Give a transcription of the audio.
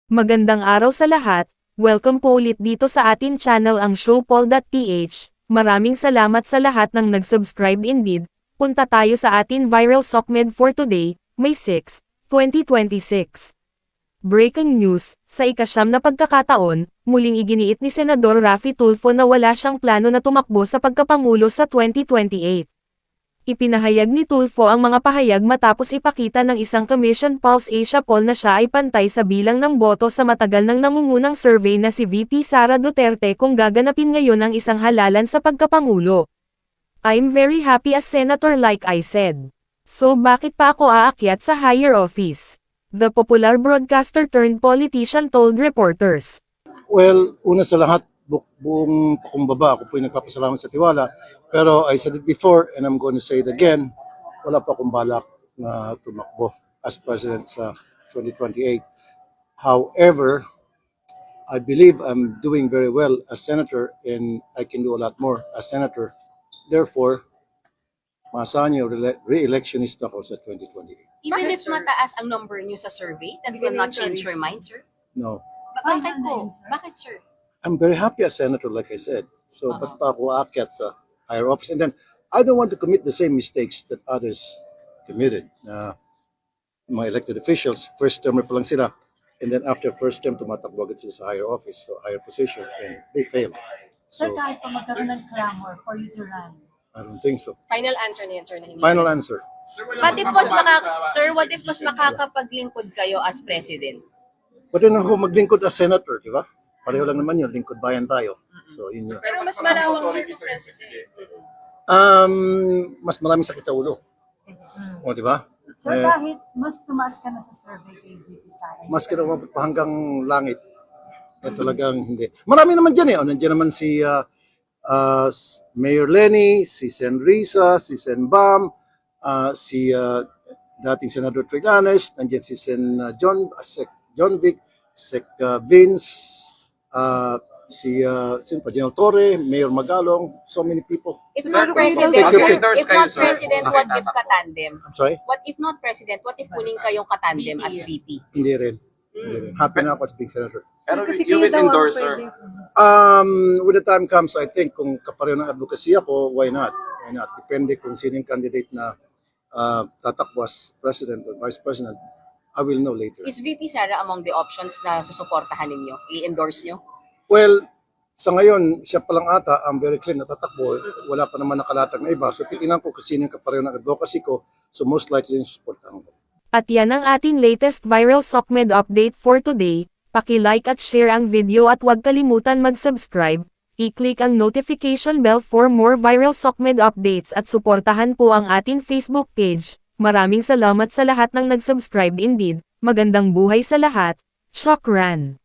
Magandang araw sa lahat, welcome po ulit dito sa atin channel ang Showpol.ph. Maraming salamat sa lahat ng nag-subscribe indeed. Punta tayo sa atin viral SOCMED for today, May 6, 2026. Breaking news, sa ika-9 na pagkakataon, muling iginiit ni Senador Raffy Tulfo na wala siyang plano na tumakbo sa pagkapangulo sa 2028. Ipinahayag ni Tulfo ang mga pahayag matapos ipakita ng isang Commission Pulse Asia poll na siya ay pantay sa bilang ng boto sa matagal ng nangungunang survey na si VP Sara Duterte kung gaganapin ngayon ang isang halalan sa pagkapangulo. I'm very happy as senator like I said. So bakit pa ako aakyat sa higher office? The popular broadcaster turned politician told reporters. Well, una sa lahat, buong pakumbaba, ako po yung nagpapasalamat sa tiwala. Pero I said it before and I'm going to say it again, wala pa akong balak na tumakbo as president sa 2028. However, I believe I'm doing very well as senator and I can do a lot more as senator. Therefore, maasahan niyo, re-electionist ako sa 2028. Even if mataas ang number niyo sa survey, that will not change your mind, sir? No. Bakit po? Bakit, sir? I'm very happy as senator, like I said. So, ba't pa ako aakyat sa higher office? And then, I don't want to commit the same mistakes that others committed. Mga elected officials, first termer pa lang sila, and then after first term, tumatakbo agad sila sa higher office, so higher position, and they fail. Sir, So, kahit pa magkaroon ng clamor for you to run. I don't think so. Final answer niyan, sir, na hindi. Final answer. What if mas makakapaglingkod kayo as president? Pwede na ako maglingkod as senator, di ba? Pareho lang naman yun, lingkod bayan tayo. So, yun yun. Pero mas malawak, sir, kung president. Mas maraming sakit sa ulo. O, di ba? Sir, kahit mas tumaas ka na sa survey kay VP Sara. Mas kinumabot pa hanggang langit. Talagang hindi. Marami naman dyan eh. O, nandiyan naman si Mayor Lenny, si Sen Risa, si Sen Bam, si dating Senador Trillanes, nandiyan si Sen John Vic, Sec Vince, sino pa, General Torre, Mayor Magalong, so many people. If not president, what if katandem? I'm sorry? What if not president, what if kunin kayong katandem as VP? Hindi rin. Happy na ako as being senator. Pero you will endorse, sir. When the time comes, I think kung kapareho ng advocacy ako, why not? Why not? Depende kung sino yung candidate na tatakbo as president or vice president, I will know later. Is VP Sara among the options na susuportahan ninyo? I-endorse nyo? Well, sa ngayon, siya pa lang ata ang very clear na tatakbo. Wala pa naman nakalatag na iba. So titingnan ko kung sino yung kapareho ng advocacy ko. So most likely yung supportahan ko. At yan ang ating latest viral SOCMED update for today. Paki-like at share ang video at huwag kalimutan mag-subscribe. I-click ang notification bell for more viral SOCMED updates at suportahan po ang ating Facebook page. Maraming salamat sa lahat ng nag-subscribe indeed. Magandang buhay sa lahat. Shukran.